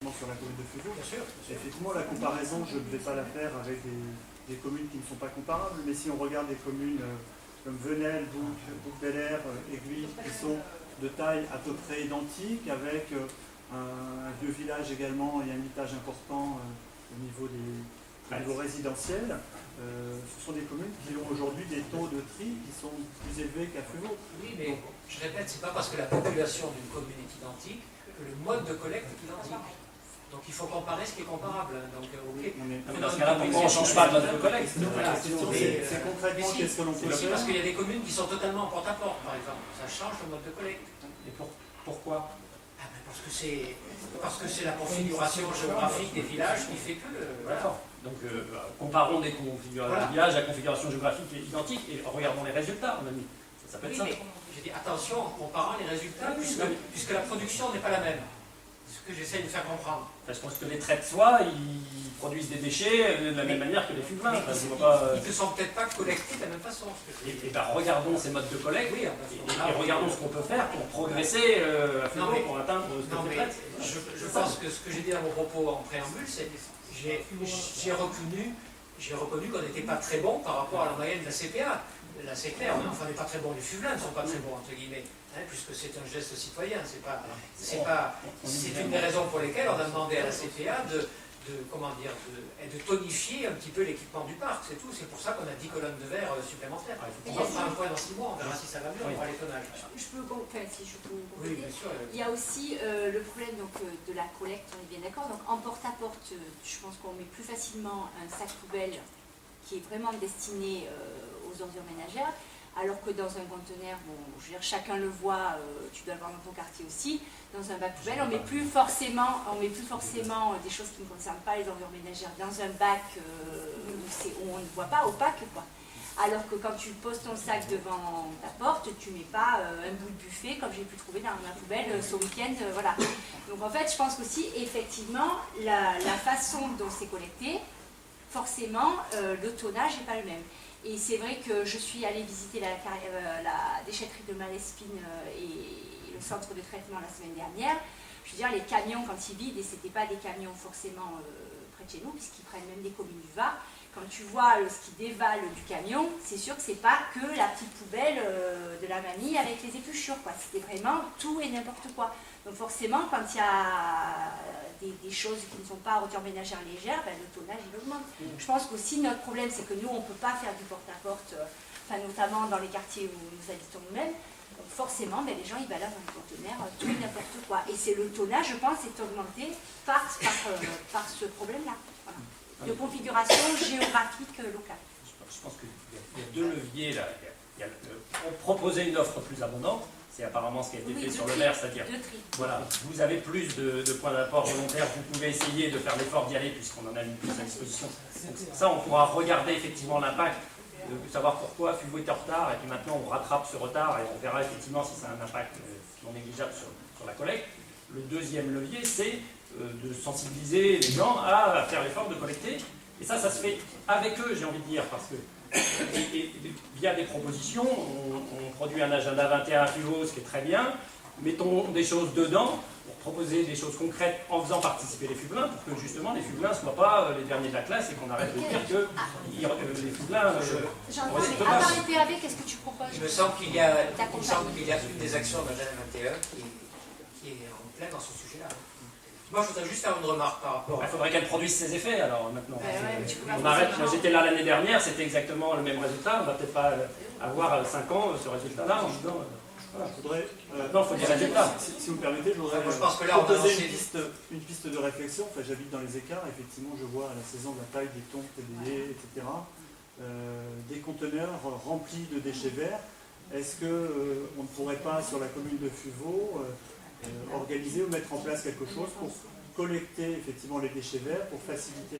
sur la commune de Fuveau. Effectivement, la comparaison, je ne vais pas la faire avec des communes qui ne sont pas comparables, mais si on regarde des communes comme Venelle, Bouc-Bel-Air, Aiguille, qui sont de taille à peu près identique, avec un vieux village également et un étage important au niveau résidentiel, ce sont des communes qui ont aujourd'hui des taux de tri qui sont plus élevés qu'à Fuveau. Oui, mais je répète, c'est pas parce que la population d'une commune est identique que le mode de collecte est identique. Donc il faut comparer ce qui est comparable. Donc, dans ce cas-là, pourquoi on ne change pas de mode de collecte? C'est concrètement qu'est-ce que l'on peut faire? Parce qu'il y a des communes qui sont totalement en porte-à-porte, par exemple. Ça change le mode de collecte. Et pourquoi? Parce que c'est la configuration géographique des villages qui fait que... D'accord. Donc comparons des configurations de villages à configuration géographique identique et regardons les résultats, mon ami. Ça peut être ça. J'ai dit attention en comparant les résultats, puisque la production n'est pas la même. C'est ce que j'essaie de faire comprendre. Parce que les traits de soie, ils produisent des déchets de la même manière que les fûts pleins. Ils ne sont peut-être pas collectés de la même façon. Et bien regardons ces modes de collecte et regardons ce qu'on peut faire pour progresser à Fuveau, pour atteindre ce que fait. Je pense que ce que j'ai dit à mon propos en préambule, c'est j'ai reconnu qu'on n'était pas très bon par rapport à la moyenne de la CPA. Là, c'est clair, on n'est pas très bon, les fûts-pleins ne sont pas très bons, entre guillemets, puisque c'est un geste citoyen. C'est une des raisons pour lesquelles on a demandé à la CPA de tonifier un petit peu l'équipement du parc, c'est tout. C'est pour ça qu'on a 10 colonnes de verre supplémentaires. On fera un point dans 6 mois, on verra si ça va mieux, on verra les tonnages. Si je peux compléter. Oui, bien sûr. Il y a aussi le problème de la collecte, on est bien d'accord. Donc en porte-à-porte, je pense qu'on met plus facilement un sac poubelle qui est vraiment destiné aux ordures ménagères, alors que dans un conteneur, bon, je veux dire, chacun le voit, tu dois le voir dans ton quartier aussi, dans un bac poubelle, on met plus forcément des choses qui ne concernent pas les ordures ménagères dans un bac où on ne voit pas, opaque, quoi. Alors que quand tu poses ton sac devant ta porte, tu ne mets pas un bout de buffet comme j'ai pu trouver dans ma poubelle ce week-end, voilà. Donc en fait, je pense qu'aussi, effectivement, la façon dont c'est collecté, forcément, le tonnage n'est pas le même. Et c'est vrai que je suis allée visiter la déchetterie de Malespine et le centre de traitement la semaine dernière. Je veux dire, les camions, quand ils vident, et ce n'étaient pas des camions forcément près de chez nous, puisqu'ils prennent même des communes du Var, quand tu vois ce qui dévale du camion, c'est sûr que ce n'est pas que la petite poubelle de la mamie avec les épluchures, quoi. C'était vraiment tout et n'importe quoi. Donc forcément, quand il y a des choses qui ne sont pas à hauteur ménagère légère, ben, le tonnage il augmente. Je pense qu'aussi notre problème, c'est que nous, on ne peut pas faire du porte-à-porte, notamment dans les quartiers où nous habitons nous-mêmes. Donc forcément, ben, les gens ils baladent dans les conteneurs, tout et n'importe quoi. Et c'est le tonnage, je pense, est augmenté par ce problème-là. Voilà. De configuration géographique locale. Je pense qu'il y a deux leviers là. Proposer une offre plus abondante, c'est apparemment ce qui a été fait sur le verre, c'est-à-dire, voilà, vous avez plus de points d'apport volontaires, vous pouvez essayer de faire l'effort d'y aller puisqu'on en a mis plus à disposition. Donc, ça, on pourra regarder effectivement l'impact, de savoir pourquoi Fuveau est en retard, et puis maintenant on rattrape ce retard et on verra effectivement si ça a un impact non négligeable sur la collecte. Le deuxième levier, c'est de sensibiliser les gens à faire l'effort de collecter. Et ça se fait avec eux, j'ai envie de dire, parce que et via des propositions, on produit un agenda 21 à Fuveau, ce qui est très bien. Mettons des choses dedans pour proposer des choses concrètes en faisant participer les fûts-pleins, pour que justement les fûts-pleins ne soient pas les derniers de la classe et qu'on arrête de dire que les fûts-pleins... J'entends, mais à part les PAV, qu'est-ce que tu proposes? Il me semble qu'il y a une des actions de l'agenda 21 qui est en plein dans ce sujet-là. Moi, je voudrais juste faire une remarque par rapport... Il faudrait qu'elle produise ses effets, alors, maintenant. On arrête. Moi, j'étais là l'année dernière, c'était exactement le même résultat. On ne va peut-être pas avoir 5 ans ce résultat-là en disant... Voilà. Maintenant, il faut des résultats. Si vous me permettez, je voudrais proposer une piste de réflexion. Enfin, j'habite dans les écarts, effectivement, je vois à la saison de la taille des thons, des haies, etc. Des conteneurs remplis de déchets verts. Est-ce qu'on ne pourrait pas, sur la commune de Fuveau, organiser ou mettre en place quelque chose pour collecter effectivement les déchets verts, pour faciliter